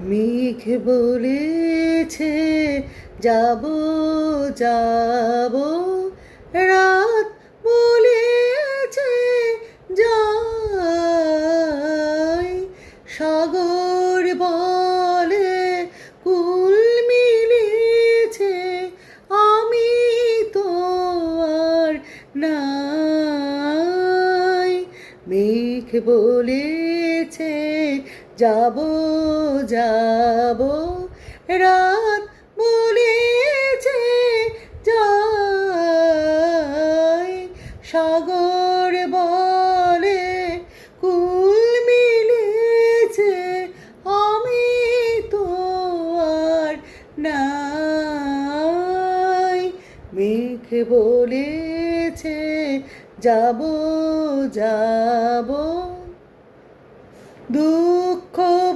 মেঘ বলেছে যাব যাব, রাত বলেছে যাই, সাগর বলে কুল মিলেছে, আমি তো আর নাই। মেঘ বলেছে যাব যাব, রাত বলেছে যাই, সাগর বলে কুল মিলেছে, আমি তো আর নাই। মেঘ বলেছে যাব যাব।